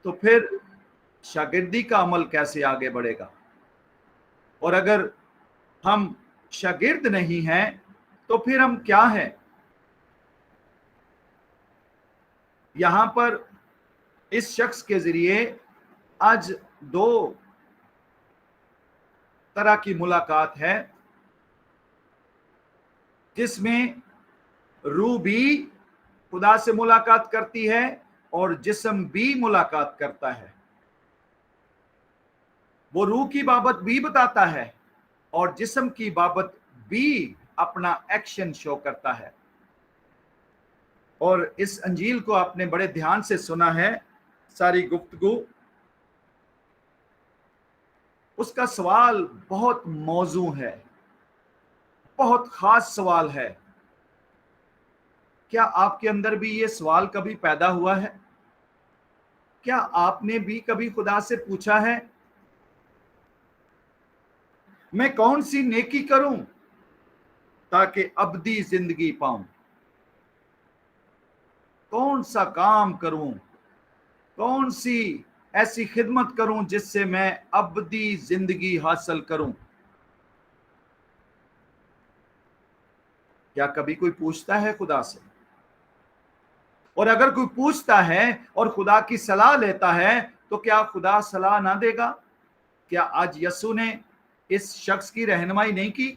तो फिर शागिर्दी का अमल कैसे आगे बढ़ेगा? और अगर हम शागिर्द नहीं हैं तो फिर हम क्या हैं? यहां पर इस शख्स के जरिए आज दो तरह की मुलाकात है, जिसमें रूह भी खुदा से मुलाकात करती है और जिस्म भी मुलाकात करता है। वो रूह की बाबत भी बताता है और जिस्म की बाबत भी अपना एक्शन शो करता है। और इस अंजील को आपने बड़े ध्यान से सुना है, सारी गुफ्तगू। उसका सवाल बहुत मौजू है, बहुत खास सवाल है। क्या आपके अंदर भी ये सवाल कभी पैदा हुआ है? क्या आपने भी कभी खुदा से पूछा है, मैं कौन सी नेकी करूं ताकि अबदी जिंदगी पाऊं? कौन सा काम करूं, कौन सी ऐसी खिदमत करूं जिससे मैं अबदी जिंदगी हासिल करूं? क्या कभी कोई पूछता है खुदा से? और अगर कोई पूछता है और खुदा की सलाह लेता है तो क्या खुदा सलाह ना देगा? क्या आज यसु ने इस शख्स की रहनुमाई नहीं की?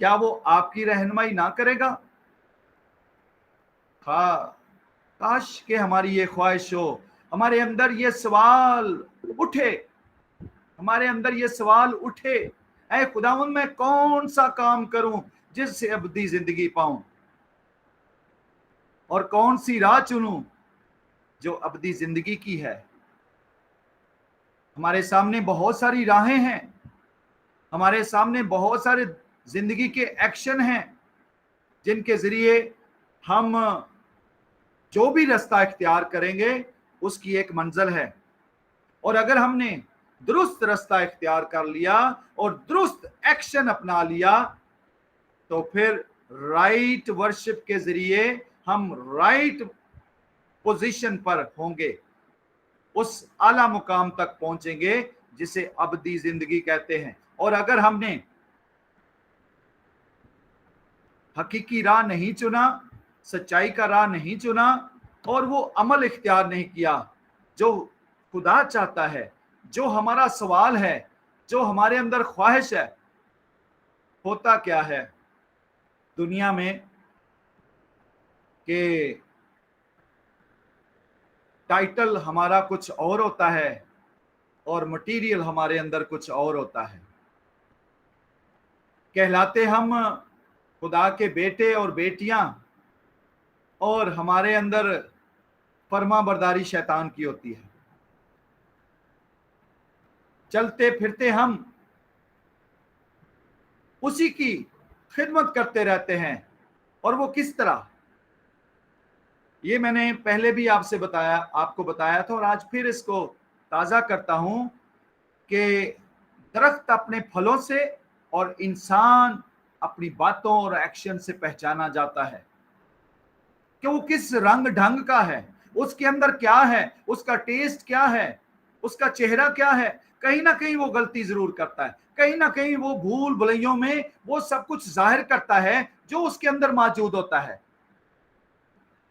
क्या वो आपकी रहनुमाई ना करेगा? हाँ, काश के हमारी ये ख्वाहिश हो, हमारे अंदर ये सवाल उठे, हमारे अंदर ये सवाल उठे, ऐ खुदावंद मैं कौन सा काम करूं जिससे अबदी जिंदगी पाऊं, और कौन सी राह चुनूं जो अबदी जिंदगी की है? हमारे सामने बहुत सारी राहें हैं, हमारे सामने बहुत सारे जिंदगी के एक्शन हैं जिनके जरिए हम जो भी रास्ता इख्तियार करेंगे उसकी एक मंजिल है। और अगर हमने दुरुस्त रास्ता इख्तियार कर लिया और दुरुस्त एक्शन अपना लिया तो फिर राइट वर्शिप के जरिए हम राइट पोजीशन पर होंगे, उस आला मुकाम तक पहुंचेंगे जिसे अबदी जिंदगी कहते हैं। और अगर हमने हकीकी राह नहीं चुना, सच्चाई का राह नहीं चुना और वो अमल इख्तियार नहीं किया जो खुदा चाहता है, जो हमारा सवाल है, जो हमारे अंदर ख्वाहिश है, होता क्या है दुनिया में कि टाइटल हमारा कुछ और होता है और मटेरियल हमारे अंदर कुछ और होता है। कहलाते हम खुदा के बेटे और बेटियां और हमारे अंदर फर्मा बरदारी शैतान की होती है। चलते फिरते हम उसी की खिदमत करते रहते हैं। और वो किस तरह, ये मैंने पहले भी आपको बताया था और आज फिर इसको ताजा करता हूं कि दरख्त अपने फलों से और इंसान अपनी बातों और एक्शन से पहचाना जाता है कि वो किस रंग ढंग का है, उसके अंदर क्या है, उसका टेस्ट क्या है, उसका चेहरा क्या है। कहीं ना कहीं वो गलती जरूर करता है, कहीं ना कहीं वो भूल भुलैयों में वो सब कुछ जाहिर करता है जो उसके अंदर मौजूद होता है।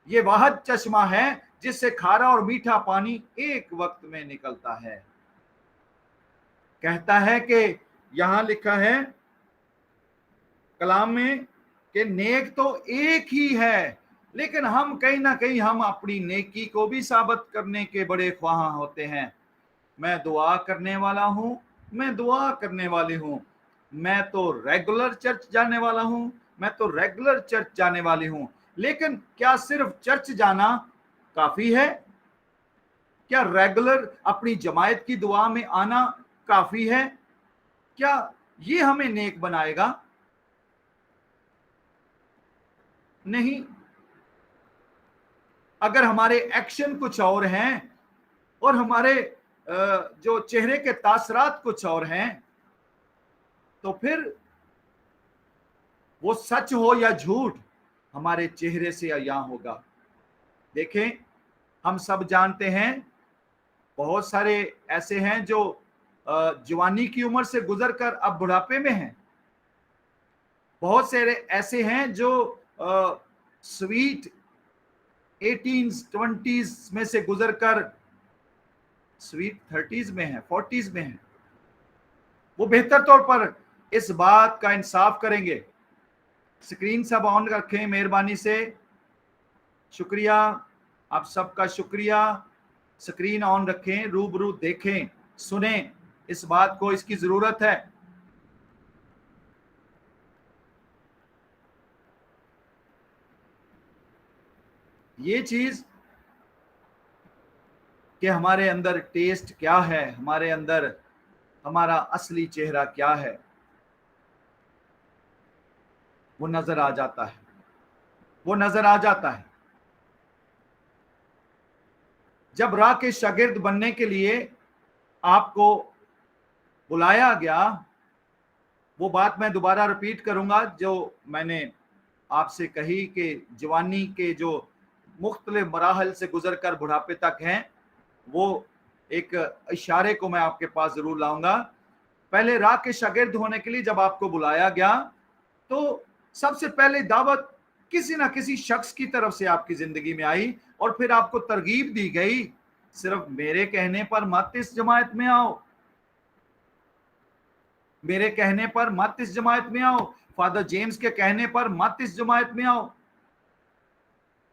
ये वाहद चश्मा है जिससे खारा और मीठा पानी एक वक्त में निकलता है। कहता है कि यहां लिखा है कलाम में कि नेक तो एक ही है, लेकिन हम कहीं ना कहीं हम अपनी नेकी को भी साबित करने के बड़े ख्वाह होते हैं। मैं दुआ करने वाला हूं, मैं दुआ करने वाली हूं, मैं तो रेगुलर चर्च जाने वाला हूं, मैं तो रेगुलर चर्च जाने वाली हूं। लेकिन क्या सिर्फ चर्च जाना काफी है? क्या रेगुलर अपनी जमायत की दुआ में आना काफी है? क्या ये हमें नेक बनाएगा? नहीं। अगर हमारे एक्शन कुछ और हैं और हमारे जो चेहरे के तासरात कुछ और हैं तो फिर वो सच हो या झूठ हमारे चेहरे से या होगा। देखें, हम सब जानते हैं बहुत सारे ऐसे हैं जो जवानी की उम्र से गुजरकर अब बुढ़ापे में हैं। बहुत सारे ऐसे हैं जो स्वीट 18s 20s में से गुजरकर स्वीट 30s में है, 40s में है। वो बेहतर तौर पर इस बात का इंसाफ करेंगे। स्क्रीन सब ऑन रखें मेहरबानी से, शुक्रिया, आप सबका शुक्रिया। स्क्रीन ऑन रखें, रूबरू देखें, सुने इस बात को, इसकी जरूरत है। ये चीज कि हमारे अंदर टेस्ट क्या है, हमारे अंदर हमारा असली चेहरा क्या है, वो नजर आ जाता है, वो नजर आ जाता है। जब राह के शागिर्द बनने के लिए आपको बुलाया गया, वो बात मैं दोबारा रिपीट करूंगा जो मैंने आपसे कही कि जवानी के जो मुख्तलिफ मराहल से गुजर कर बुढ़ापे तक हैं, वो एक इशारे को मैं आपके पास जरूर लाऊंगा। पहले राह के शागिर्द होने के लिए जब आपको बुलाया गया तो सबसे पहले दावत किसी ना किसी शख्स की तरफ से आपकी जिंदगी में आई और फिर आपको तरगीब दी गई, सिर्फ मेरे कहने पर मत इस जमात में आओ, मेरे कहने पर मत इस जमात में आओ, फादर जेम्स के कहने पर मत इस जमात में आओ,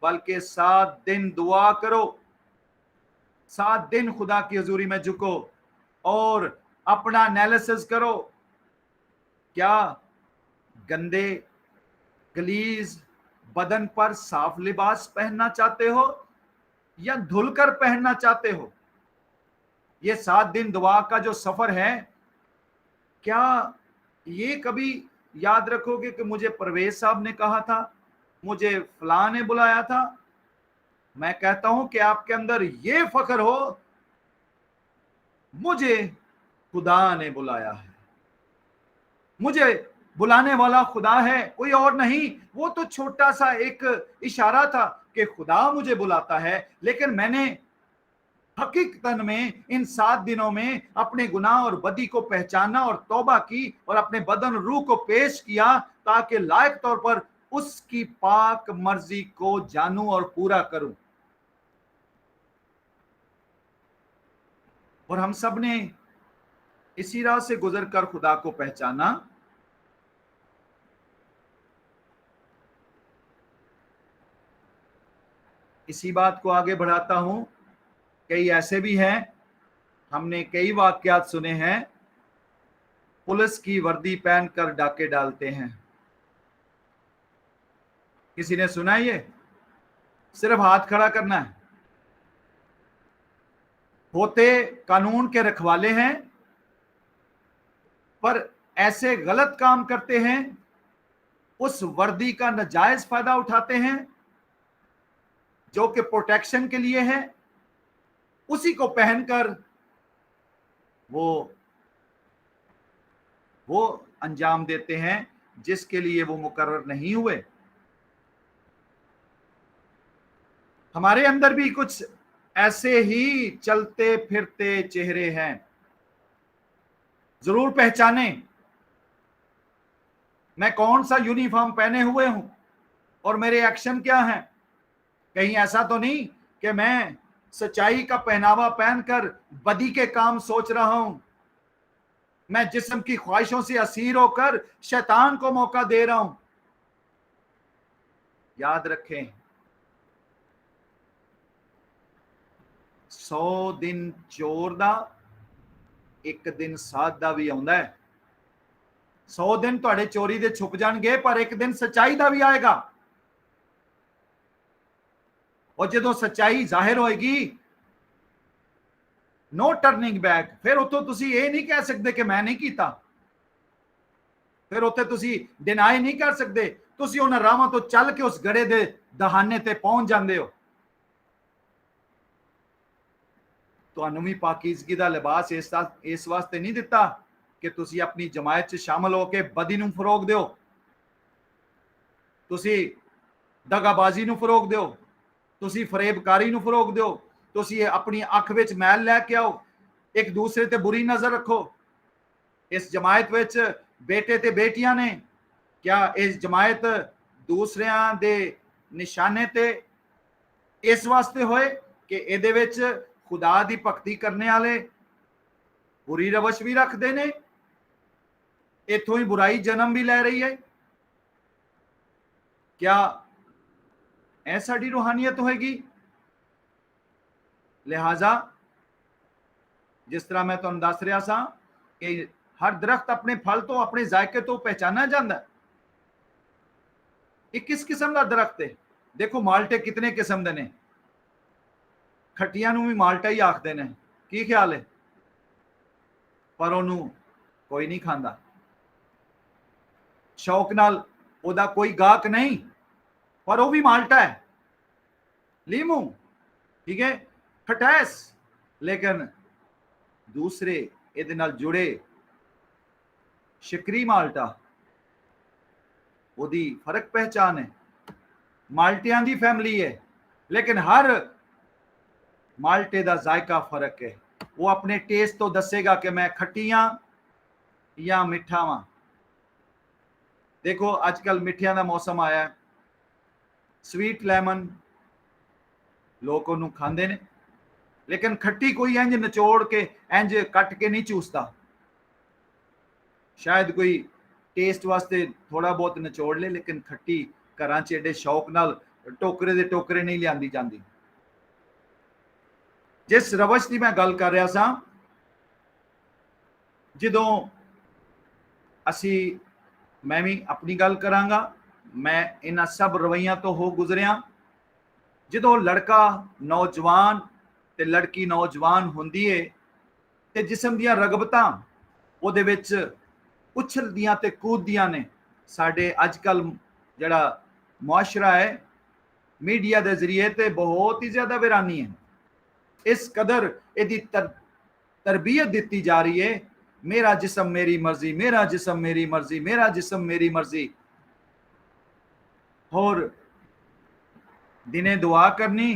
बल्कि 7 दिन दुआ करो, 7 दिन खुदा की हजूरी में झुको और अपना एनालिसिस करो। क्या गंदे गलीज बदन पर साफ लिबास पहनना चाहते हो या धुलकर पहनना चाहते हो? ये 7 दिन दुआ का जो सफर है, क्या ये कभी याद रखोगे कि मुझे परवेज साहब ने कहा था, मुझे फलां ने बुलाया था? मैं कहता हूं कि आपके अंदर ये फख्र हो, मुझे खुदा ने बुलाया है, मुझे बुलाने वाला खुदा है, कोई और नहीं। वो तो छोटा सा एक इशारा था कि खुदा मुझे बुलाता है, लेकिन मैंने हकीकतन में इन 7 दिनों में अपने गुनाह और बदी को पहचाना और तौबा की और अपने बदन रूह को पेश किया ताकि लायक तौर पर उसकी पाक मर्जी को जानूं और पूरा करूं। और हम सब ने इसी राह से गुजरकर खुदा को पहचाना। इसी बात को आगे बढ़ाता हूं, कई ऐसे भी हैं, हमने कई वाकयात सुने हैं, पुलिस की वर्दी पहनकर डाके डालते हैं। किसी ने सुना ये? सिर्फ हाथ खड़ा करना है। होते कानून के रखवाले हैं पर ऐसे गलत काम करते हैं, उस वर्दी का नाजायज फायदा उठाते हैं जो कि प्रोटेक्शन के लिए है, उसी को पहनकर वो अंजाम देते हैं जिसके लिए वो मुकर्रर नहीं हुए। हमारे अंदर भी कुछ ऐसे ही चलते फिरते चेहरे हैं, जरूर पहचाने मैं कौन सा यूनिफॉर्म पहने हुए हूं और मेरे एक्शन क्या हैं। कहीं ऐसा तो नहीं कि मैं सच्चाई का पहनावा पहनकर बदी के काम सोच रहा हूं, मैं जिस्म की ख्वाहिशों से असीर होकर शैतान को मौका दे रहा हूं। याद रखें, 100 दिन चोर दा एक दिन साध दा भी आउंदा है। 100 दिन तुहाडे चोरी दे छुप जाणगे पर एक दिन सच्चाई दा भी आएगा। और जो सच्चाई जाहिर होएगी, नो टर्निंग बैक, फिर उतो तुसी ये नहीं कह सकते कि मैं नहीं कीता, फिर उत्थे तुसी डिनाई नहीं कर सकते, तुसी उन्हां राहां तो चल के उस गड़े दे दहाने ते पहुंच जांदे हो। तुहानूं भी पाकीज़गी दा लिबास इस वास्ते नहीं दिता कि तुसी अपनी जमायत च शामिल होके बदी नूं फरोग दिओ, तुसी दगाबाजी नूं फरोग दिओ, तुसी फरेबकारी नूं फरोग दिओ, ਤੁਸੀਂ ਆਪਣੀ ਅੱਖ ਵਿੱਚ ਮੈਲ ਲੈ ਕੇ ਆਓ, ਇੱਕ ਦੂਸਰੇ ਤੇ ਬੁਰੀ ਨਜ਼ਰ ਰੱਖੋ। ਇਸ ਜਮਾਇਤ ਵਿੱਚ ਬੇਟੇ ਤੇ ਬੇਟੀਆਂ ਨੇ, ਕਿਆ ਇਸ ਜਮਾਇਤ ਦੂਸਰਿਆਂ ਦੇ ਨਿਸ਼ਾਨੇ ਤੇ ਇਸ ਵਾਸਤੇ ਹੋਏ ਕਿ ਇਹਦੇ ਵਿੱਚ ਖੁਦਾ ਦੀ ਭਗਤੀ ਕਰਨੇ ਵਾਲੇ ਬੁਰੀ ਰਵਸ਼ ਵੀ ਰੱਖਦੇ ਨੇ, ਇਥੋਂ ਹੀ बुराई जन्म भी ले रही है? क्या ਇਹ ਸਾਡੀ रूहानियत होएगी? लिहाजा जिस तरह मैं तुहानू दस रहा सा कि हर दरख्त अपने फल तो अपने जायके तो पहचाना जाता है। ये किस किस्म का दरख्त है? देखो माल्टे कितने किस्म के ने, खट्टियां नू भी माल्टा ही आखते ने, की ख्याल है? पर उन्होंने कोई नहीं खांदा, शौक नाल ओदा कोई गाहक नहीं, पर वो भी माल्टा है। लीमू ठीक है, खटैस, लेकिन दूसरे इहदे नाल जुड़े शिकरी माल्टा, ओदी फर्क पहचान है। माल्टियां दी फैमिली है, लेकिन हर माल्टे दा जायका फर्क है। वो अपने टेस्ट तो दसेगा कि मैं खट्टियां या मिठा वां। देखो आजकल मिठियां का मौसम आया है, स्वीट लैमन लोग उन्होंने खाते हैं, लेकिन खट्टी कोई इंज निचोड़ के इंज कट के नहीं चूसता। शायद कोई टेस्ट वास्ते थोड़ा बहुत निचोड़ ले, लेकिन खट्टी घर च एडे शौक नाल टोकरे दे टोकरे नहीं लियांदी जांदी। जिस रवश की मैं गल कर रहा सा, जदों असी मैं भी अपनी गल करांगा, मैं इन्हां सब रवैया तो हो गुजरिया। जो लड़का नौजवान ते लड़की नौजवान होंदी है ते जिसम दियां रगबतां उहदे विच उछलदियां ते कूददियां ने। साडे अजकल जिहड़ा मुआशरा है मीडिया के जरिए ते बहुत ही ज़्यादा वीरानी है। इस कदर इहदी तरबियत दी जा रही है, मेरा जिसम मेरी मर्जी, मेरा जिसम मेरी मर्जी, मेरा जिसम मेरी मर्जी। और दिने दुआ करनी,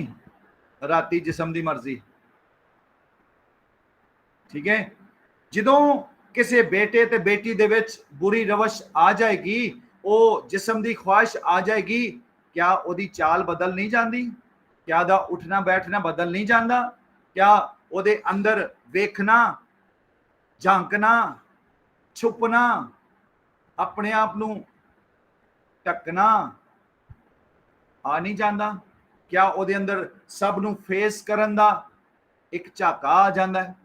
राती जिसम की मर्जी। ठीक है, जदों किसी बेटे ते बेटी दे विच बुरी रवश आ जाएगी, वो जिसम की ख्वाहिश आ जाएगी, क्या ओदी चाल बदल नहीं जाती? क्या दा उठना बैठना बदल नहीं जाता? क्या ओदे अंदर वेखना, झांकना, छुपना, अपने आप नू ढकना आ नहीं जाता? क्या ओदे अंदर सब नू फेस करन दा एक झाका आ जाता है?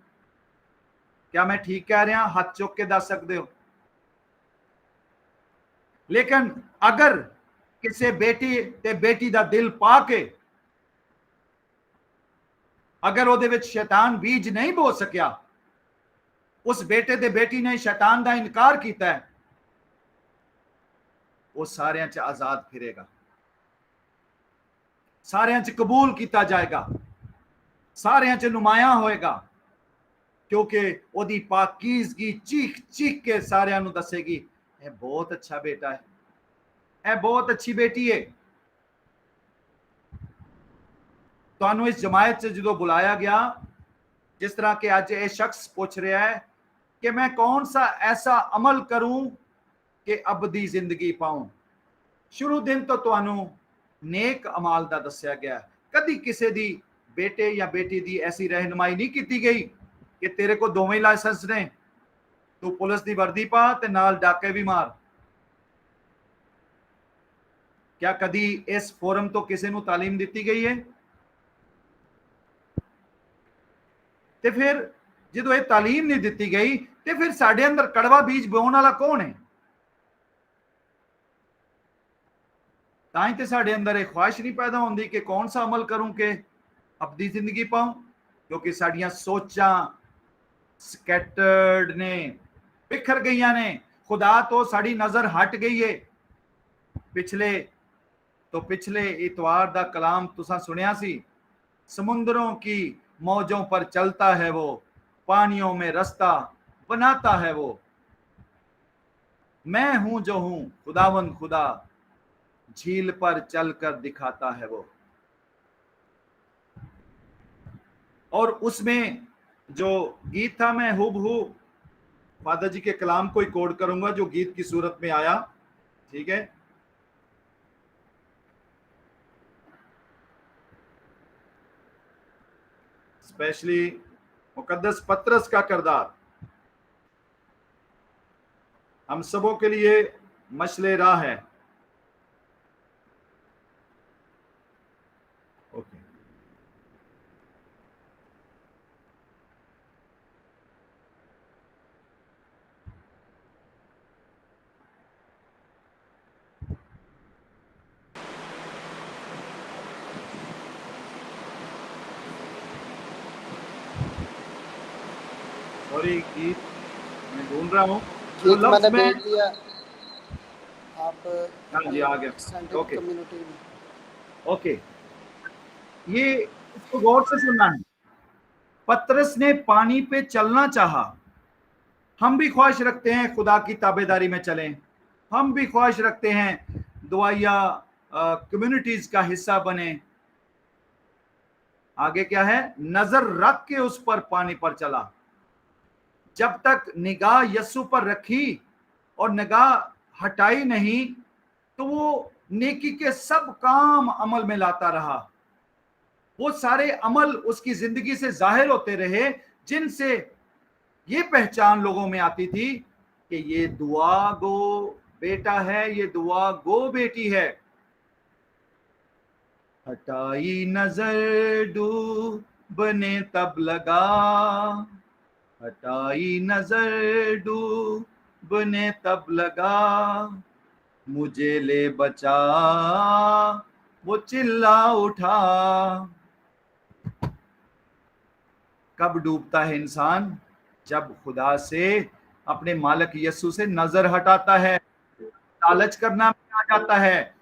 क्या मैं ठीक कह रहा? हाथ चुक के दस सकते हो? लेकिन अगर किसी बेटी ते बेटी दा दिल पा के अगर ओदे विच शैतान बीज नहीं बो सकिया, उस बेटे ते बेटी ने शैतान दा इनकार किया है, वो सारियां च आजाद फिरेगा, सारियां च कबूल किया जाएगा, सारियां च नुमाया होएगा, क्योंकि ओदी पाकीज़गी चीख चीख के सारियां नू दसेगी, ये बहुत अच्छा बेटा है, ये बहुत अच्छी बेटी है। तुहानू इस जमायत से जो बुलाया गया, जिस तरह के अज ये शख्स पूछ रहा है कि मैं कौन सा ऐसा अमल करूं कि अबदी जिंदगी पाऊं, शुरू दिन तो तुहानू नेक अमाल दा दस्या गया। कदी किसी दी बेटे या बेटी दी ऐसी रहनुमाई नहीं की गई कि तेरे को दोवें लाइसेंस ने, तू पुलिस की वर्दी पा ते नाल डाके भी मार। क्या कदी इस फोरम तो किसी नू तालीम दी गई है? ते फिर जो ये तालीम नहीं दी गई, तो फिर साडे अंदर कड़वा बीज बोने वाला कौन है? ताई ते साडे अंदर एक ख्वाहिश नहीं पैदा होती कि कौन सा अमल करूं कि अपनी जिंदगी पाऊं, क्योंकि साडियां सोचां स्कैटर्ड ने, बिखर गई ने। खुदा तो साड़ी नज़र हट गई है। पिछले इतवार दा कलाम तुसा सुनिया सी, समुद्रों की मौजों पर चलता है वो, पानियों में रास्ता बनाता है वो, मैं हूं जो हूं खुदावंद खुदा, झील पर चलकर दिखाता है वो। और उसमें जो गीत था, मैं हूबहू फादर जी के कलाम को ही कोड करूंगा जो गीत की सूरत में आया, ठीक है। स्पेशली मुकद्दस पतरस का किरदार हम सबों के लिए मशले राह है। ओके, सॉरी, गीत मैं ढूंढ रहा हूँ। गीत मैंने भेज दिया, आप हाँ जी, आ गया। ओके कम्युनिटी में। ओके, ये इसको गौर से सुनना है। पतरस ने पानी पे चलना चाहा। हम भी ख्वाहिश रखते हैं खुदा की ताबेदारी में चलें, हम भी ख्वाहिश रखते हैं दुआया कम्युनिटीज का हिस्सा बने। आगे क्या है, नजर रख के उस पर पानी पर चला। जब तक निगाह यस्सु पर रखी और निगाह हटाई नहीं, तो वो नेकी के सब काम अमल में लाता रहा। वो सारे अमल उसकी जिंदगी से जाहिर होते रहे, जिनसे ये पहचान लोगों में आती थी कि ये दुआ गो बेटा है, ये दुआ गो बेटी है। हटाई नजर डूबने तब लगा, हटाई नजर डूबने तब लगा, मुझे ले बचा वो चिल्ला उठा। कब डूबता है इंसान? जब खुदा से, अपने मालिक यीशु से नजर हटाता है। लालच करना भी आ जाता है,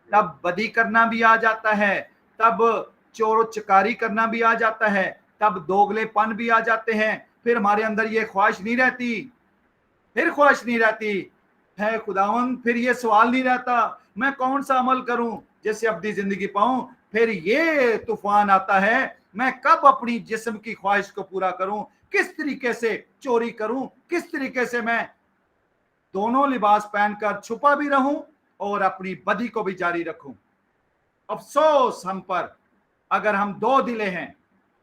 तब बदी करना भी आ जाता है, तब चोर चकारी करना भी आ जाता है, तब दोगलेपन भी आ जाते हैं। फिर हमारे अंदर ये ख्वाहिश नहीं रहती, फिर ख्वाहिश नहीं रहती है खुदावन, फिर ये सवाल नहीं रहता मैं कौन सा अमल करूं जैसे अब्दी जिंदगी पाऊं। फिर ये तूफान आता है, मैं कब अपनी जिस्म की ख्वाहिश को पूरा करूं, किस तरीके से चोरी करूं, किस तरीके से मैं दोनों लिबास पहनकर छुपा भी रहूं और अपनी बदी को भी जारी रखूं। अफसोस हम पर अगर हम दो दिले हैं,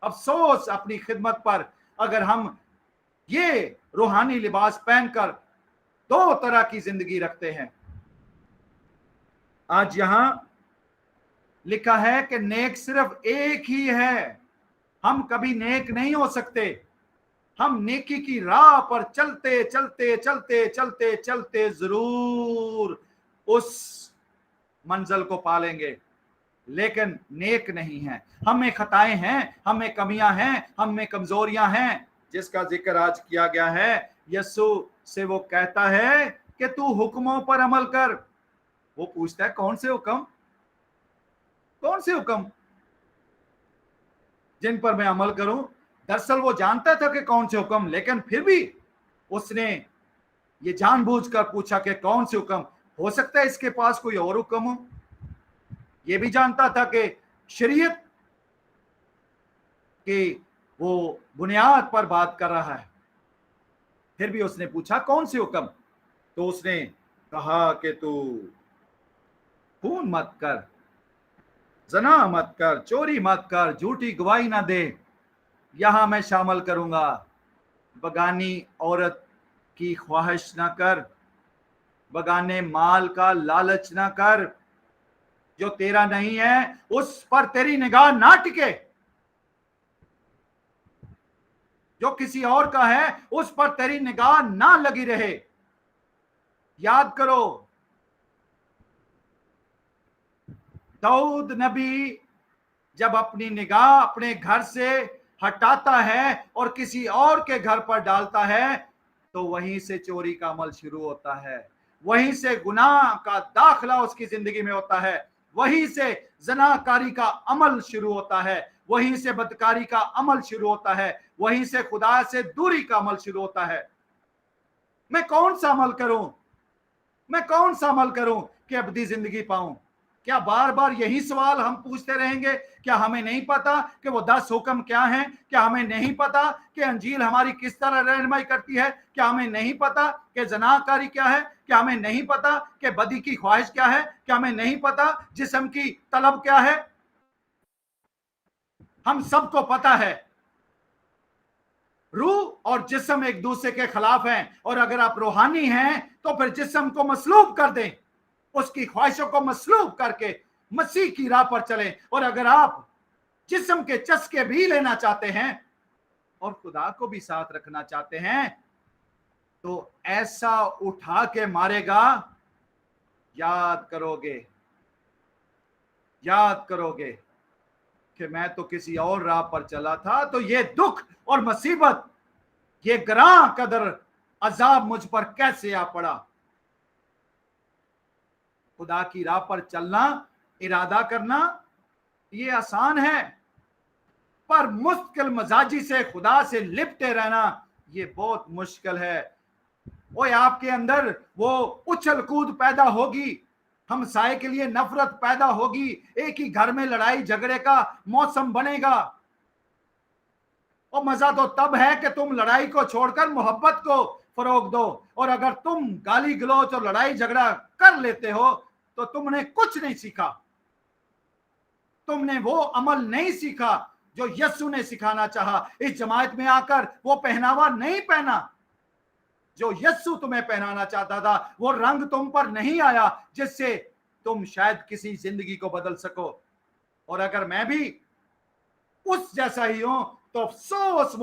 अफसोस अपनी खिदमत पर अगर हम ये रूहानी लिबास पहनकर दो तरह की जिंदगी रखते हैं। आज यहां लिखा है कि नेक सिर्फ एक ही है। हम कभी नेक नहीं हो सकते। हम नेकी की राह पर चलते चलते चलते चलते चलते जरूर उस मंजिल को पालेंगे, लेकिन नेक नहीं है। हम में खताएं हैं, हम में कमियां हैं, हम में कमजोरियां हैं, जिसका जिक्र आज किया गया है। यीशु से वो कहता है कि तू हुक्मों पर अमल कर। वो पूछता है कौन से हुक्म, कौन से हुक्म जिन पर मैं अमल करूं। दरअसल वो जानता था कि कौन से हुक्म, लेकिन फिर भी उसने ये जानबूझकर पूछा कि कौन से हुक्म। हो सकता है इसके पास कोई और हुक्म हो। ये भी जानता था कि शरीयत की वो बुनियाद पर बात कर रहा है, फिर भी उसने पूछा कौन से हुक्म। तो उसने कहा कि तू खून मत कर, जना मत कर, चोरी मत कर, झूठी गवाही ना दे। यहां मैं शामिल करूंगा बगानी औरत की ख्वाहिश ना कर, बगाने माल का लालच ना कर, जो तेरा नहीं है उस पर तेरी निगाह ना टिके, जो किसी और का है उस पर तेरी निगाह ना लगी रहे। याद करो, दाऊद नबी जब अपनी निगाह अपने घर से हटाता है और किसी और के घर पर डालता है, तो वहीं से चोरी का अमल शुरू होता है, वहीं से गुनाह का दाखला उसकी जिंदगी में होता है, वहीं से जनाकारी का अमल शुरू होता है, वहीं से बदकारी का अमल शुरू होता है, वहीं से खुदा से दूरी का अमल शुरू होता है। मैं कौन सा अमल करूं, मैं कौन सा अमल करूं कि अब्दी जिंदगी पाऊं। क्या बार बार यही सवाल हम पूछते रहेंगे? क्या हमें नहीं पता कि वो 10 हुक्म क्या हैं? क्या हमें नहीं पता कि अंजील हमारी किस तरह रहनुमाई करती है? क्या हमें नहीं पता कि ज़नाकारी क्या है? क्या हमें नहीं पता कि बदी की ख्वाहिश क्या है? क्या हमें नहीं पता जिस्म की तलब क्या है? हम सबको पता है रूह और जिस्म एक दूसरे के खिलाफ हैं, और अगर आप रूहानी हैं तो फिर जिस्म को मसलूब कर दें, उसकी ख्वाहिशों को मसलूब करके मसीह की राह पर चलें। और अगर आप जिस्म के चस्के भी लेना चाहते हैं और खुदा को भी साथ रखना चाहते हैं, तो ऐसा उठा के मारेगा, याद करोगे कि मैं तो किसी और राह पर चला था, तो ये दुख और मुसीबत, ये ग्रां कदर अजाब मुझ पर कैसे आ पड़ा। खुदा की राह पर चलना, इरादा करना, ये आसान है, पर मुश्किल मजाजी से खुदा से लिपटे रहना ये बहुत मुश्किल है। ओए, आपके अंदर वो उछल कूद पैदा होगी, हमसाए के लिए नफरत पैदा होगी, एक ही घर में लड़ाई झगड़े का मौसम बनेगा। और मजा तो तब है कि तुम लड़ाई को छोड़कर मोहब्बत को फरोग दो। और अगर तुम गाली गलौज और लड़ाई झगड़ा कर लेते हो तो तुमने कुछ नहीं सीखा, तुमने वो अमल नहीं सीखा जो यीशु ने सिखाना चाहा। इस जमात में आकर वो पहनावा नहीं पहना जो यीशु तुम्हें पहनाना चाहता था। वो रंग तुम पर नहीं आया जिससे तुम शायद किसी जिंदगी को बदल सको। और अगर मैं भी उस जैसा ही हूं तो अफसोस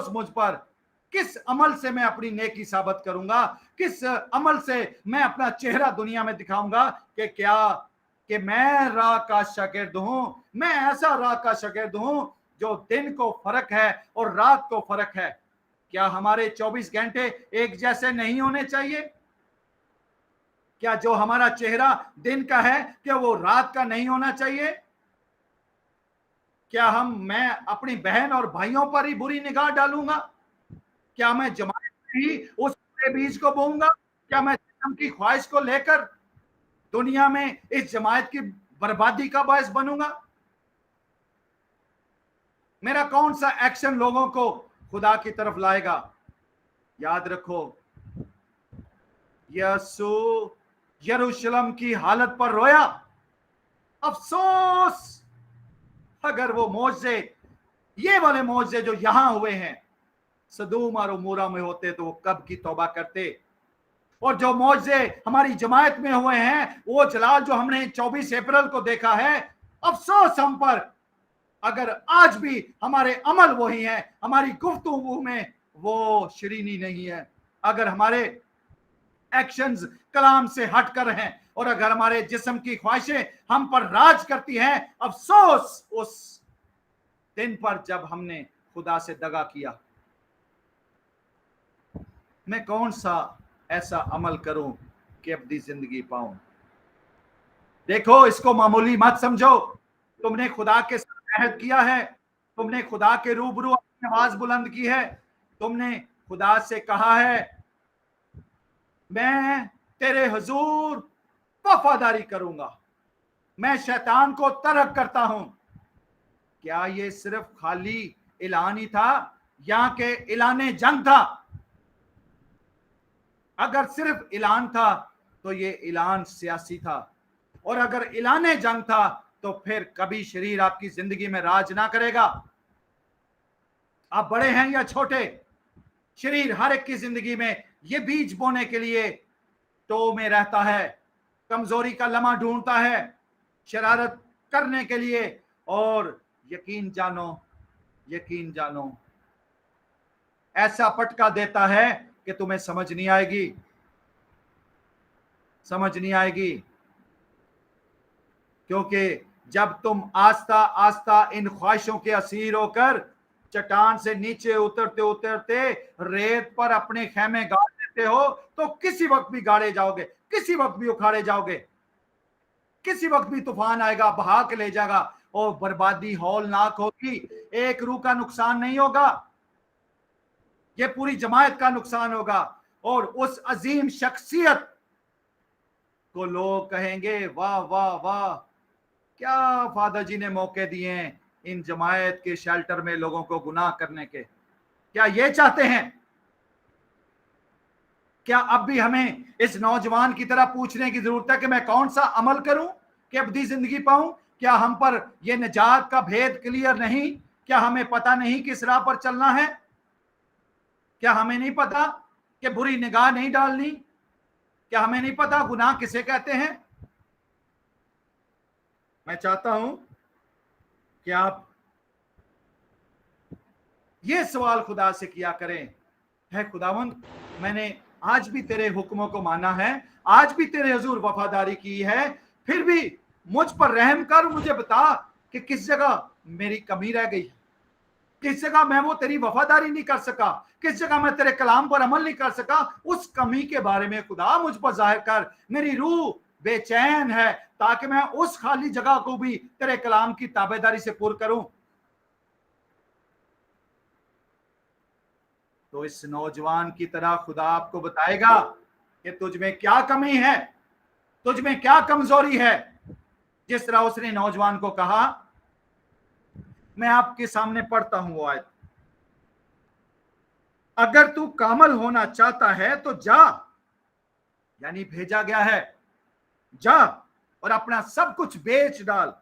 मुझ पर, किस अमल से मैं अपनी नेकी साबित करूंगा? किस अमल से मैं अपना चेहरा दुनिया में दिखाऊंगा कि मैं राह का शागिर्द हूं, मैं ऐसा राह का शागिर्द हूं जो दिन को फर्क है और रात को फर्क है। क्या हमारे 24 घंटे एक जैसे नहीं होने चाहिए? क्या जो हमारा चेहरा दिन का है क्या वो रात का नहीं होना चाहिए? क्या मैं अपनी बहन और भाइयों पर ही बुरी निगाह डालूंगा? क्या मैं जमात में ही उस बुरे बीज को बोऊंगा? क्या मैं जिस्म की ख्वाहिश को लेकर दुनिया में इस जमात की बर्बादी का बायस बनूंगा? मेरा कौन सा एक्शन लोगों को खुदा की तरफ लाएगा? याद रखो, यीशु यरूशलेम की हालत पर रोया। अफसोस अगर वो मौजे, ये वाले मौजे जो यहां हुए हैं, सदूम और उमूरा में होते तो वो कब की तौबा करते। और जो मौजे हमारी जमात में हुए हैं, वो जलाल जो हमने 24 अप्रैल को देखा है, अफसोस हम पर अगर आज भी हमारे अमल वही हैं, हमारी गुफ्तगू में वो शरीनी नहीं है, अगर हमारे एक्शंस कलाम से हटकर हैं, और अगर हमारे जिस्म की ख्वाहिशें हम पर राज करती हैं, अफसोस उस दिन पर जब हमने खुदा से दगा किया। मैं कौन सा ऐसा अमल करूं कि अपनी जिंदगी पाऊं? देखो, इसको मामूली मत समझो। तुमने खुदा के साथ अहद किया है, तुमने खुदा के रूबरू अपनी आवाज बुलंद की है, तुमने खुदा से कहा है मैं तेरे हुजूर वफादारी करूंगा, मैं शैतान को तर्क करता हूं। क्या ये सिर्फ खाली ऐलान ही था या के ऐलाने जंग था? अगर सिर्फ ऐलान था तो ये ऐलान सियासी था, और अगर ऐलाने जंग था तो फिर कभी शरीर आपकी जिंदगी में राज ना करेगा। आप बड़े हैं या छोटे, शरीर हर एक की जिंदगी में ये बीज बोने के लिए टो में रहता है, कमजोरी का लम्हा ढूंढता है, शरारत करने के लिए। और यकीन जानो ऐसा पटका देता है कि तुम्हें समझ नहीं आएगी, क्योंकि जब तुम आस्ता आस्ता इन ख्वाहिशों के असीर होकर चट्टान से नीचे उतरते उतरते रेत पर अपने खेमे गाड़ देते हो, तो किसी वक्त भी गाड़े जाओगे, किसी वक्त भी उखाड़े जाओगे, किसी वक्त भी तूफान आएगा, बहा के ले जाएगा, और बर्बादी हौलनाक होगी। एक रूह का नुकसान नहीं होगा, ये पूरी जमात का नुकसान होगा। और उस अजीम शख्सियत तो लोग कहेंगे वाह वाह वाह, क्या फादर जी ने मौके दिए हैं इन जमायत के शेल्टर में लोगों को गुनाह करने के। क्या ये चाहते हैं? क्या अब भी हमें इस नौजवान की तरह पूछने की जरूरत है कि मैं कौन सा अमल करूं कि अब्दी जिंदगी पाऊं? क्या हम पर यह निजात का भेद क्लियर नहीं? क्या हमें पता नहीं किस राह पर चलना है? क्या हमें नहीं पता कि बुरी निगाह नहीं डालनी? क्या हमें नहीं पता गुनाह किसे कहते हैं? मैं चाहता हूं कि आप ये सवाल खुदा से किया करें, है खुदावंद, मैंने आज भी तेरे हुक्मों को माना है, आज भी तेरे हुजूर वफादारी की है, फिर भी मुझ पर रहम कर, मुझे बता कि किस जगह मेरी कमी रह गई, किस जगह मैं वो तेरी वफादारी नहीं कर सका, किस जगह मैं तेरे कलाम पर अमल नहीं कर सका। उस कमी के बारे में खुदा मुझ पर जाहिर कर। मेरी रूह बेचैन है ताकि मैं उस खाली जगह को भी तेरे कलाम की ताबेदारी से पूर्ण करूं। तो इस नौजवान की तरह खुदा आपको बताएगा कि तुझ में क्या कमी है, तुझ में क्या कमजोरी है। जिस तरह उसने नौजवान को कहा, मैं आपके सामने पढ़ता हूं वो आयत, अगर तू कामल होना चाहता है तो जा, यानी भेजा गया है, जा और अपना सब कुछ बेच डाल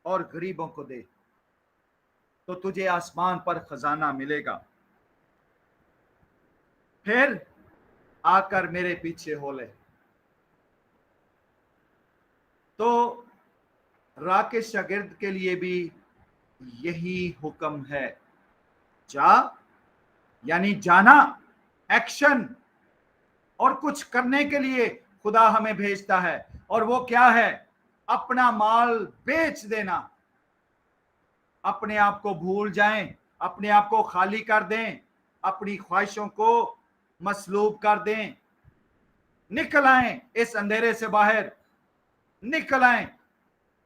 और गरीबों को दे, तो तुझे आसमान पर खजाना मिलेगा, फिर आकर मेरे पीछे हो ले। तो राकेश शागिर्द के लिए भी यही हुक्म है, जा यानी जाना, एक्शन, और कुछ करने के लिए खुदा हमें भेजता है। और वो क्या है? अपना माल बेच देना, अपने आप को भूल जाएं, अपने आप को खाली कर दें, अपनी ख्वाहिशों को मसलूब कर दें, निकल आए इस अंधेरे से बाहर, निकल आए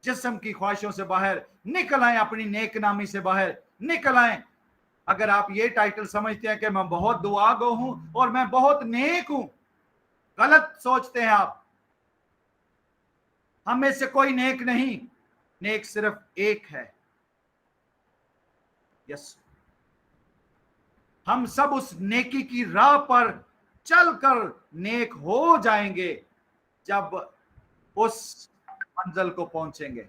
जिस्म की ख्वाहिशों से बाहर, निकल आए अपनी नेक नामी से बाहर, निकल आए। अगर आप ये टाइटल समझते हैं कि मैं बहुत दुआगो हूं और मैं बहुत नेक हूं, गलत सोचते हैं आप। हम में से कोई नेक नहीं, नेक सिर्फ एक है, यस। हम सब उस नेकी की राह पर चलकर नेक हो जाएंगे जब उस मंजिल को पहुंचेंगे।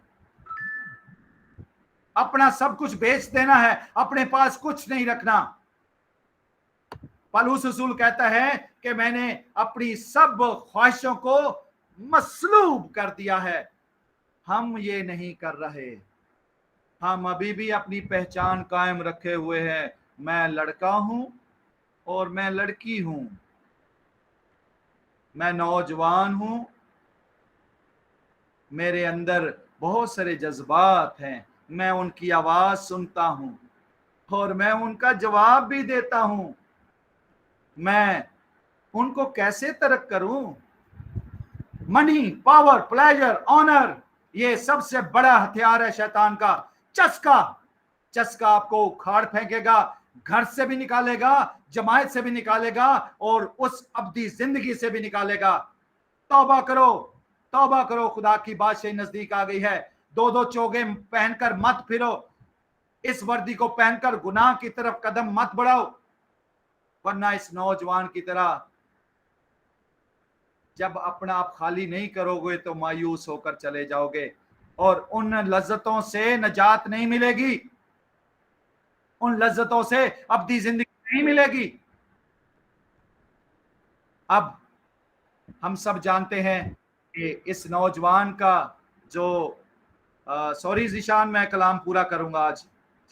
अपना सब कुछ बेच देना है, अपने पास कुछ नहीं रखना। पौलुस रसूल कहता है कि मैंने अपनी सब ख्वाहिशों को मसलूब कर दिया है। हम ये नहीं कर रहे, हम अभी भी अपनी पहचान कायम रखे हुए हैं, मैं लड़का हूं और मैं लड़की हूं, मैं नौजवान हूं, मेरे अंदर बहुत सारे जज्बात हैं, मैं उनकी आवाज सुनता हूं और मैं उनका जवाब भी देता हूं। मैं उनको कैसे तर्क करूं? मनी, पावर, प्लेजर, ऑनर, ये सबसे बड़ा हथियार है शैतान का। चस्का, चस्का आपको उखाड़ फेंकेगा, घर से भी निकालेगा, जमायत से भी निकालेगा और उस अब्दी जिंदगी से भी निकालेगा। तौबा करो, तौबा करो, खुदा की बादशाही नजदीक आ गई है। दो दो चोगे पहनकर मत फिरो, इस वर्दी को पहनकर गुनाह की तरफ कदम मत बढ़ाओ, वरना इस नौजवान की तरह जब अपना आप खाली नहीं करोगे तो मायूस होकर चले जाओगे और उन लज्जतों से निजात नहीं मिलेगी, उन लज्जतों से अब्दी जिंदगी नहीं मिलेगी। अब हम सब जानते हैं कि इस नौजवान का जो सॉरी जिशान, मैं कलाम पूरा करूंगा आज,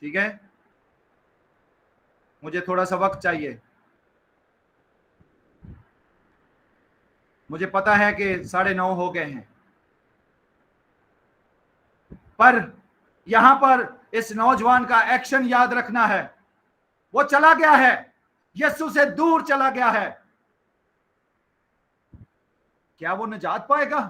ठीक है? मुझे थोड़ा सा वक्त चाहिए। मुझे पता है कि 9:30 हो गए हैं, पर यहां पर इस नौजवान का एक्शन याद रखना है। वो चला गया है, यीशु से दूर चला गया है। क्या वो निजात पाएगा?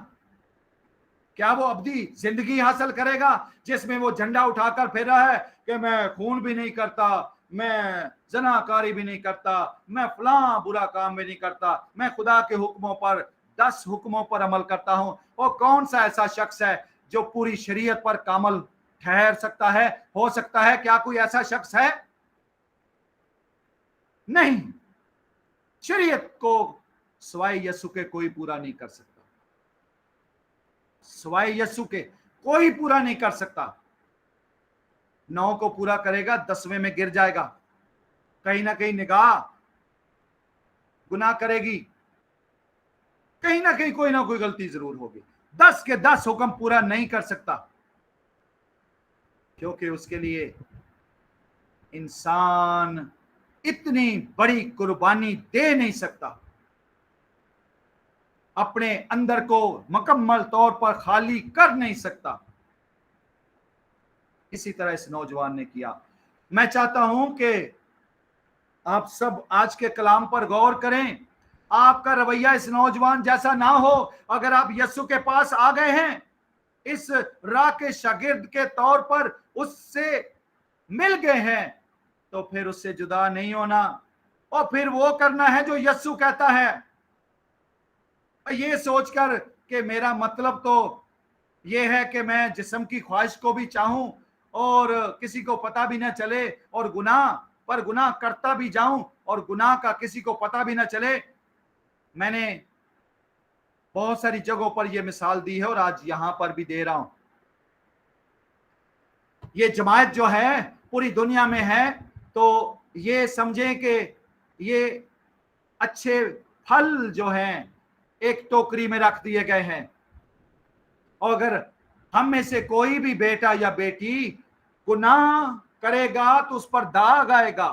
क्या वो अब्दी जिंदगी हासिल करेगा जिसमें वो झंडा उठाकर फिर रहा है कि मैं खून भी नहीं करता, मैं जनाकारी भी नहीं करता, मैं फलां बुरा काम भी नहीं करता, मैं खुदा के हुक्मों पर 10 हुक्मों पर अमल करता हूं। और कौन सा ऐसा शख्स है जो पूरी शरीयत पर कामल ठहर सकता है? हो सकता है? क्या कोई ऐसा शख्स है? नहीं। शरीयत को सिवाय यीशु के कोई पूरा नहीं कर सकता, सिवाय यीशु के कोई पूरा नहीं कर सकता। 9 को पूरा करेगा, 10वें में गिर जाएगा, कहीं ना कहीं निगाह गुनाह करेगी, कहीं ना कहीं कोई ना कोई गलती जरूर होगी। 10 के 10 हुक्म पूरा नहीं कर सकता, क्योंकि उसके लिए इंसान इतनी बड़ी कुर्बानी दे नहीं सकता, अपने अंदर को मुकम्मल तौर पर खाली कर नहीं सकता। इसी तरह इस नौजवान ने किया। मैं चाहता हूं कि आप सब आज के कलाम पर गौर करें। आपका रवैया इस नौजवान जैसा ना हो। अगर आप यीशु के पास आ गए हैं, इस राह के शागिर्द के तौर पर उससे मिल गए हैं, तो फिर उससे जुदा नहीं होना और फिर वो करना है जो यीशु कहता है। ये सोचकर कि मेरा मतलब तो ये है कि मैं जिस्म की ख्वाहिश को भी चाहूं और किसी को पता भी ना चले, और गुनाह करता भी जाऊं और गुनाह का किसी को पता भी ना चले। मैंने बहुत सारी जगहों पर यह मिसाल दी है और आज यहां पर भी दे रहा हूं। ये जमायत जो है पूरी दुनिया में है, तो ये समझें कि ये अच्छे फल जो हैं एक टोकरी में रख दिए गए हैं, और अगर हम में से कोई भी बेटा या बेटी गुनाह करेगा तो उस पर दाग आएगा,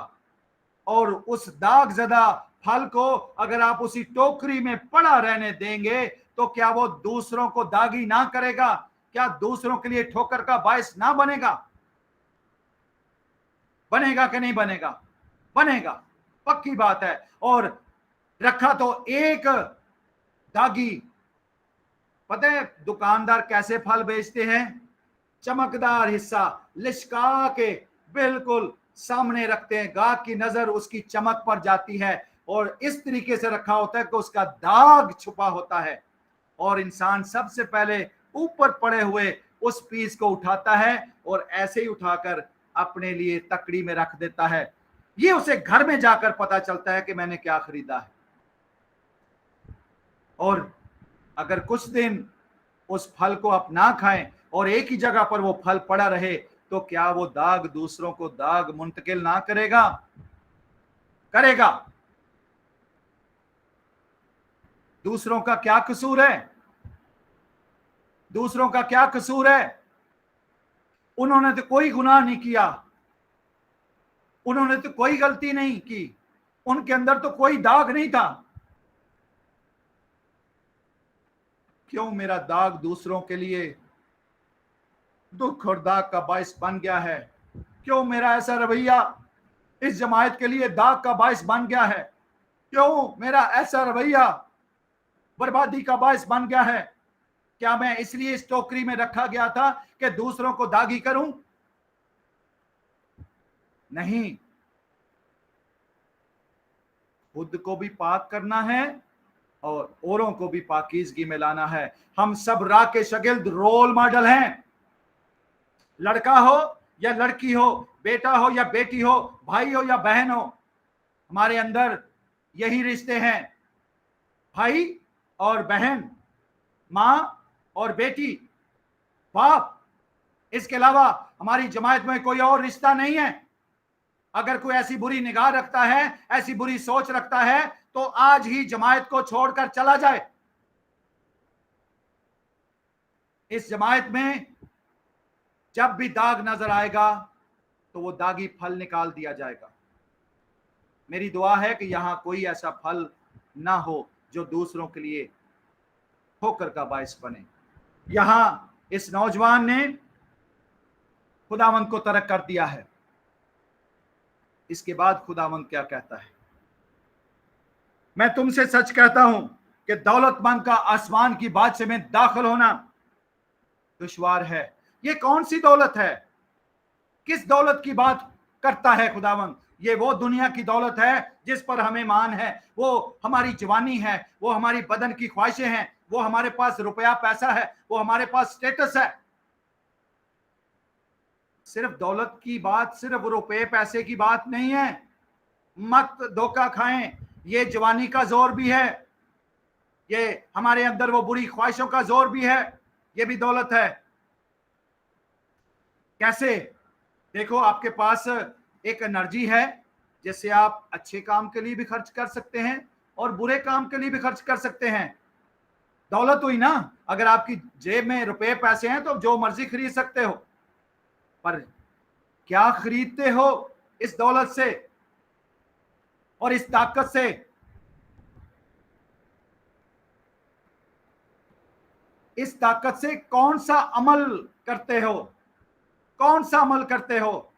और उस दाग ज़दा फल को अगर आप उसी टोकरी में पड़ा रहने देंगे तो क्या वो दूसरों को दागी ना करेगा? क्या दूसरों के लिए ठोकर का बायस ना बनेगा? बनेगा कि नहीं बनेगा? बनेगा, पक्की बात है। और रखा तो एक दागी। पता है दुकानदार कैसे फल बेचते हैं? चमकदार हिस्सा लिशका के बिल्कुल सामने रखते हैं, गाहक की नजर उसकी चमक पर जाती है, और इस तरीके से रखा होता है कि उसका दाग छुपा होता है, और इंसान सबसे पहले ऊपर पड़े हुए उस पीस को उठाता है और ऐसे ही उठाकर अपने लिए तकड़ी में रख देता है। ये उसे घर में जाकर पता चलता है कि मैंने क्या खरीदा है। और अगर कुछ दिन उस फल को आप ना खाएं और एक ही जगह पर वो फल पड़ा रहे, तो क्या वो दाग दूसरों को दाग मुंतकिल ना करेगा? करेगा। दूसरों का क्या कसूर है? दूसरों का क्या कसूर है? उन्होंने तो कोई गुनाह नहीं किया, उन्होंने तो कोई गलती नहीं की, उनके अंदर तो कोई दाग नहीं था। क्यों मेरा दाग दूसरों के लिए दुख और दाग का बायस बन गया है? क्यों मेरा ऐसा रवैया इस जमायत के लिए दाग का बायस बन गया है? क्यों मेरा ऐसा रवैया बर्बादी का बायस बन गया है? क्या मैं इसलिए इस टोकरी में रखा गया था कि दूसरों को दागी करूं? नहीं, खुद को भी पाक करना है और औरों को भी पाकीज़गी में लाना है। हम सब राह के शागिर्द रोल मॉडल हैं। लड़का हो या लड़की हो, बेटा हो या बेटी हो, भाई हो या बहन हो, हमारे अंदर यही रिश्ते हैं, भाई और बहन, माँ और बेटी, बाप। इसके अलावा हमारी जमायत में कोई और रिश्ता नहीं है। अगर कोई ऐसी बुरी निगाह रखता है, ऐसी बुरी सोच रखता है, तो आज ही जमायत को छोड़कर चला जाए। इस जमायत में जब भी दाग नजर आएगा तो वो दागी फल निकाल दिया जाएगा। मेरी दुआ है कि यहां कोई ऐसा फल ना हो जो दूसरों के लिए ठोकर का बायस बने। यहां इस नौजवान ने खुदावंद को तर्क कर दिया है। इसके बाद खुदावंद क्या कहता है? मैं तुमसे सच कहता हूं कि दौलतमंद का आसमान की बादशाही में दाखिल होना दुश्वार है। ये कौन सी दौलत है? किस दौलत की बात करता है खुदावंद? ये वो दुनिया की दौलत है जिस पर हमें मान है, वो हमारी जवानी है, वो हमारी बदन की ख्वाहिशें हैं, वो हमारे पास रुपया पैसा है, वो हमारे पास स्टेटस है। सिर्फ दौलत की बात, सिर्फ रुपए पैसे की बात नहीं है। मत धोखा खाएं, ये जवानी का जोर भी है, ये हमारे अंदर वो बुरी ख्वाहिशों का जोर भी है, ये भी दौलत है। कैसे? देखो, आपके पास एक एनर्जी है जिससे आप अच्छे काम के लिए भी खर्च कर सकते हैं और बुरे काम के लिए भी खर्च कर सकते हैं। दौलत हुई ना, अगर आपकी जेब में रुपए पैसे हैं तो जो मर्जी खरीद सकते हो, पर क्या खरीदते हो इस दौलत से और इस ताकत से? इस ताकत से कौन सा अमल करते हो? कौन सा अमल करते हो?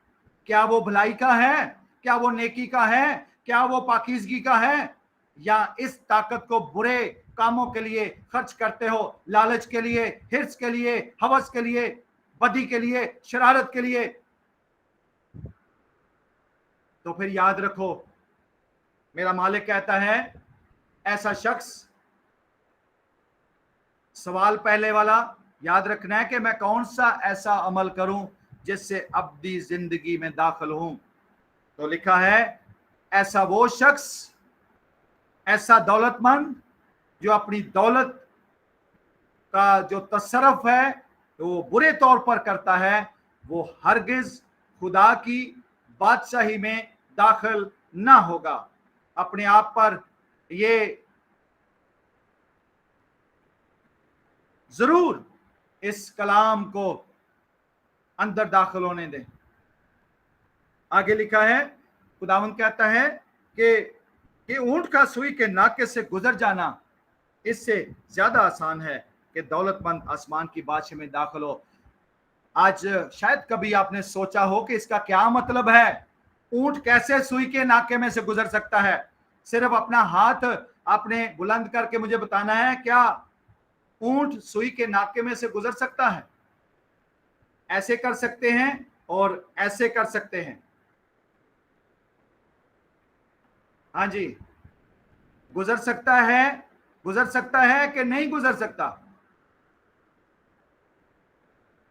क्या वो भलाई का है? क्या वो नेकी का है? क्या वो पाकीज़गी का है? या इस ताकत को बुरे कामों के लिए खर्च करते हो? लालच के लिए, हिर्स के लिए, हवस के लिए, बदी के लिए, शरारत के लिए? तो फिर याद रखो, मेरा मालिक कहता है, ऐसा शख्स, सवाल पहले वाला याद रखना है कि मैं कौन सा ऐसा अमल करूं जिससे अब्दी जिंदगी में दाखिल हूं। तो लिखा है, ऐसा वो शख्स, ऐसा दौलतमंद जो अपनी दौलत का जो तसरफ है तो वो बुरे तौर पर करता है, वो हरगिज खुदा की बादशाही में दाखिल ना होगा। अपने आप पर ये जरूर इस कलाम को अंदर दाखिल होने दें। आगे लिखा है, खुदावंद कहता है कि ऊंट का सुई के नाके से गुजर जाना इससे ज्यादा आसान है कि दौलतमंद आसमान की बादशाही में दाखिल हो। आज शायद कभी आपने सोचा हो कि इसका क्या मतलब है, ऊंट कैसे सुई के नाके में से गुजर सकता है? सिर्फ अपना हाथ आपने बुलंद करके मुझे बताना है, क्या ऊंट सुई के नाके में से गुजर सकता है? ऐसे कर सकते हैं और ऐसे कर सकते हैं। हाँ जी, गुजर सकता है कि नहीं गुजर सकता?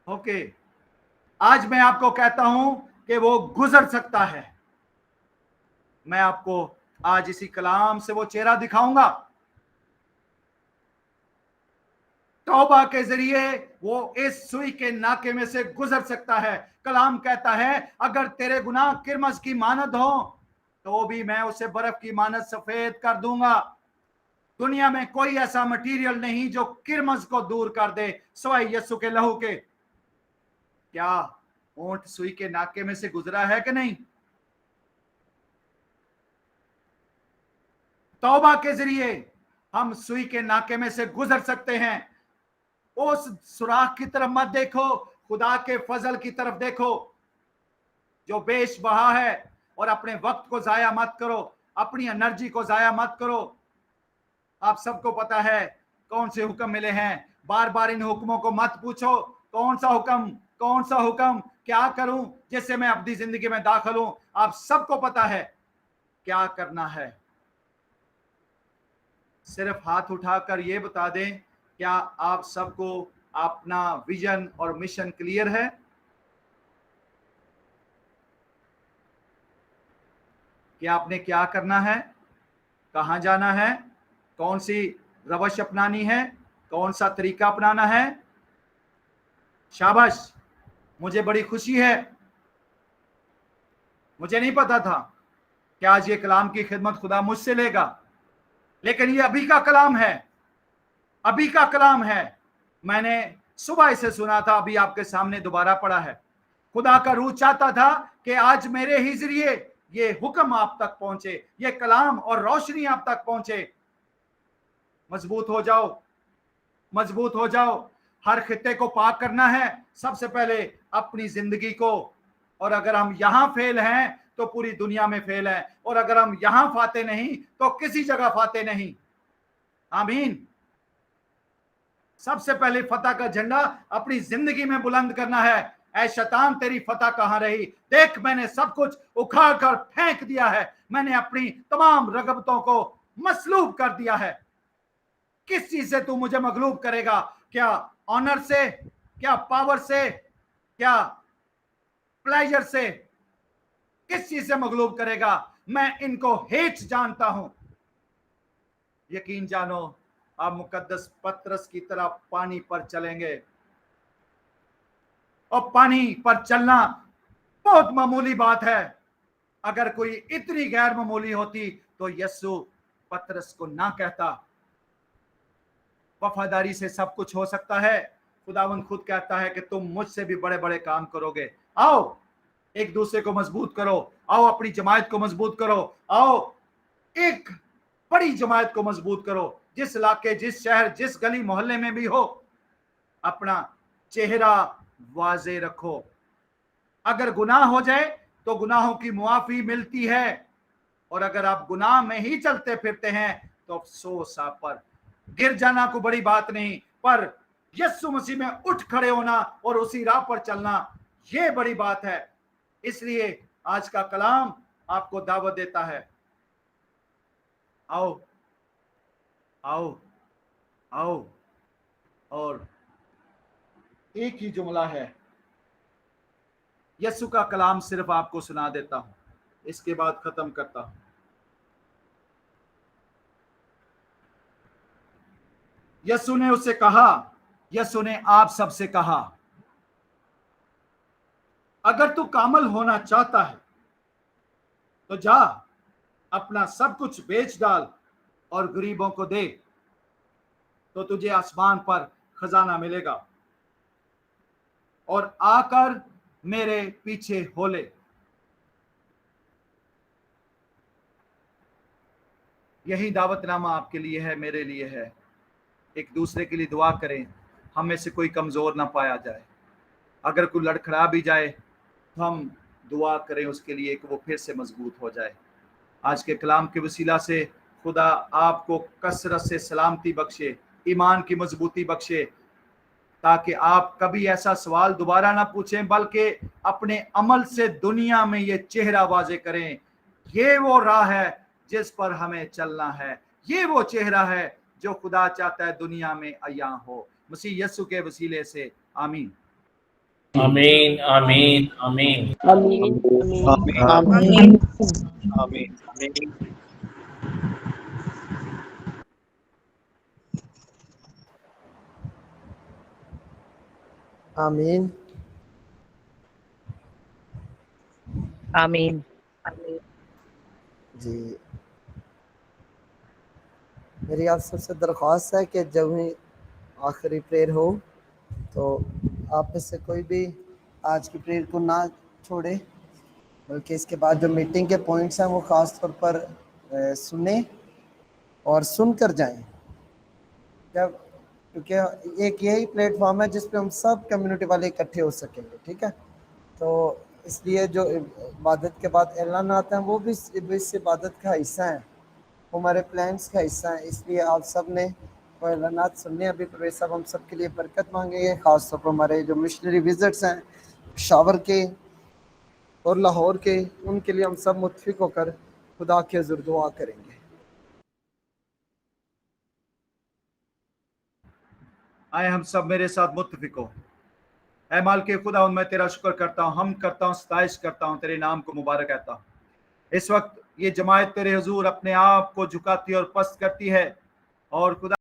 ओके, आज मैं आपको कहता हूं कि वो गुजर सकता है। मैं आपको आज इसी कलाम से वो चेहरा दिखाऊंगा। तौबा के जरिए वो इस सुई के नाके में से गुजर सकता है। कलाम कहता है, अगर तेरे गुनाह किरमस की मानद हो तो भी मैं उसे बर्फ की मानद सफेद कर दूंगा। दुनिया में कोई ऐसा मटेरियल नहीं जो किरमस को दूर कर दे सिवाय यीशु के लहू के। क्या ऊंट सुई के नाके में से गुजरा है कि नहीं? तौबा के जरिए हम सुई के नाके में से गुजर सकते हैं। उस सुराख की तरफ मत देखो, खुदा के फजल की तरफ देखो जो बेश बहा है। और अपने वक्त को जाया मत करो, अपनी एनर्जी को जाया मत करो। आप सबको पता है कौन से हुक्म मिले हैं। बार बार इन हुक्मों को मत पूछो, कौन सा हुक्म, क्या करूं जिससे मैं अपनी जिंदगी में दाखिल हूं। आप सबको पता है क्या करना है। सिर्फ हाथ उठाकर ये बता दें, क्या आप सबको अपना विजन और मिशन क्लियर है? कि आपने क्या करना है, कहां जाना है, कौन सी रवश अपनानी है, कौन सा तरीका अपनाना है? शाबाश, मुझे बड़ी खुशी है। मुझे नहीं पता था कि आज ये कलाम की खिदमत खुदा मुझसे लेगा, लेकिन ये अभी का कलाम है, अभी का कलाम है। मैंने सुबह इसे सुना था, अभी आपके सामने दोबारा पढ़ा है। खुदा का रूह चाहता था कि आज मेरे ही जरिए ये हुक्म आप तक पहुंचे, ये कलाम और रोशनी आप तक पहुंचे। मजबूत हो जाओ, मजबूत हो जाओ। हर खित्ते को पाक करना है, सबसे पहले अपनी जिंदगी को। और अगर हम यहां फेल हैं तो पूरी दुनिया में फेल हैं, और अगर हम यहां फाते नहीं तो किसी जगह फाते नहीं। आमीन। सबसे पहले फतह का झंडा अपनी जिंदगी में बुलंद करना है। ऐ शैतान तेरी फतह कहां रही, देख मैंने सब कुछ उखाड़ कर फेंक दिया है, मैंने अपनी तमाम रगबतों को मसलूब कर दिया है। किस चीज से तू मुझे मगलूब करेगा? क्या ऑनर से, क्या पावर से, क्या प्लेजर से? किस चीज से मगलूब करेगा? मैं इनको हेट जानता हूं। यकीन जानो आप मुकद्दस पतरस की तरह पानी पर चलेंगे, और पानी पर चलना बहुत मामूली बात है। अगर कोई इतनी गैर मामूली होती तो यीशु पतरस को ना कहता। वफादारी से सब कुछ हो सकता है। खुदावंद खुद कहता है कि तुम मुझसे भी बड़े बड़े काम करोगे। आओ एक दूसरे को मजबूत करो, आओ अपनी जमायत को मजबूत करो, आओ एक बड़ी जमायत को मजबूत करो। जिस इलाके, जिस शहर, जिस गली मोहल्ले में भी हो, अपना चेहरा वाजे रखो। अगर गुनाह हो जाए तो गुनाहों की मुआफी मिलती है, और अगर आप गुनाह में ही चलते फिरते हैं तो अफसोस आप पर। गिर जाना कोई बड़ी बात नहीं, पर यीशु मसीह में उठ खड़े होना और उसी राह पर चलना, यह बड़ी बात है। इसलिए आज का कलाम आपको दावत देता है, आओ आओ आओ। और एक ही जुमला है, यीशु का कलाम सिर्फ आपको सुना देता हूं, इसके बाद खत्म करता हूं। यीशु ने उससे कहा, यीशु ने आप सबसे कहा, अगर तू कामल होना चाहता है तो जा अपना सब कुछ बेच डाल और गरीबों को दे, तो तुझे आसमान पर खजाना मिलेगा, और आकर मेरे पीछे हो ले। यही दावतनामा आपके लिए है, मेरे लिए है। एक दूसरे के लिए दुआ करें, हम में से कोई कमजोर ना पाया जाए। अगर कोई लड़खड़ा भी जाए तो हम दुआ करें उसके लिए कि वो फिर से मजबूत हो जाए। आज के कलाम के वसीला से खुदा आपको कसरत से सलामती बख्शे, ईमान की मजबूती बख्शे, ताकि आप कभी ऐसा सवाल दोबारा ना पूछें, बल्कि अपने अमल से दुनिया में ये चेहरा वाजे करें। ये वो राह है जिस पर हमें चलना है, ये वो चेहरा है जो खुदा चाहता है दुनिया में अया हो। मसीह यीशु के वसीले से आमीन। आमीन आमीन आमीन आमीन आमीन आमीन आमीन आमीन आमीन। जी। मेरी आप सबसे दरख्वास्त है कि जब भी आखिरी प्रेयर हो तो आप में से कोई भी आज की प्रेयर को ना छोड़े, बल्कि इसके बाद जो मीटिंग के पॉइंट्स हैं वो ख़ास तौर पर सुने और सुनकर जाएं। जब क्योंकि एक यही प्लेटफॉर्म है जिस पे हम सब कम्युनिटी वाले इकट्ठे हो सकेंगे, ठीक है। तो इसलिए जो इबादत के बाद ऐलान आते हैं वो भी इस इबादत का हिस्सा है, वो हमारे प्लान्स का हिस्सा है। इसलिए आप सब ने वो ऐलानात सुनने। अभी प्रवेश साहब हम सब के लिए बरकत मांगेंगे, ख़ास तौर पर हमारे जो मिशनरी विजिट्स हैं शावर के और लाहौर के, उनके लिए हम सब मुत्फिक होकर खुदा के हुज़ूर दुआ करेंगे। आए हम सब मेरे साथ मुत्तफिक हो। ऐ मालिक खुदा, मैं तेरा शुक्र करता हूँ, हम करता हूँ, सताइश करता हूँ, तेरे नाम को मुबारक कहता हूँ। इस वक्त ये जमायत तेरे हुजूर अपने आप को झुकाती और पस्त करती है, और खुदा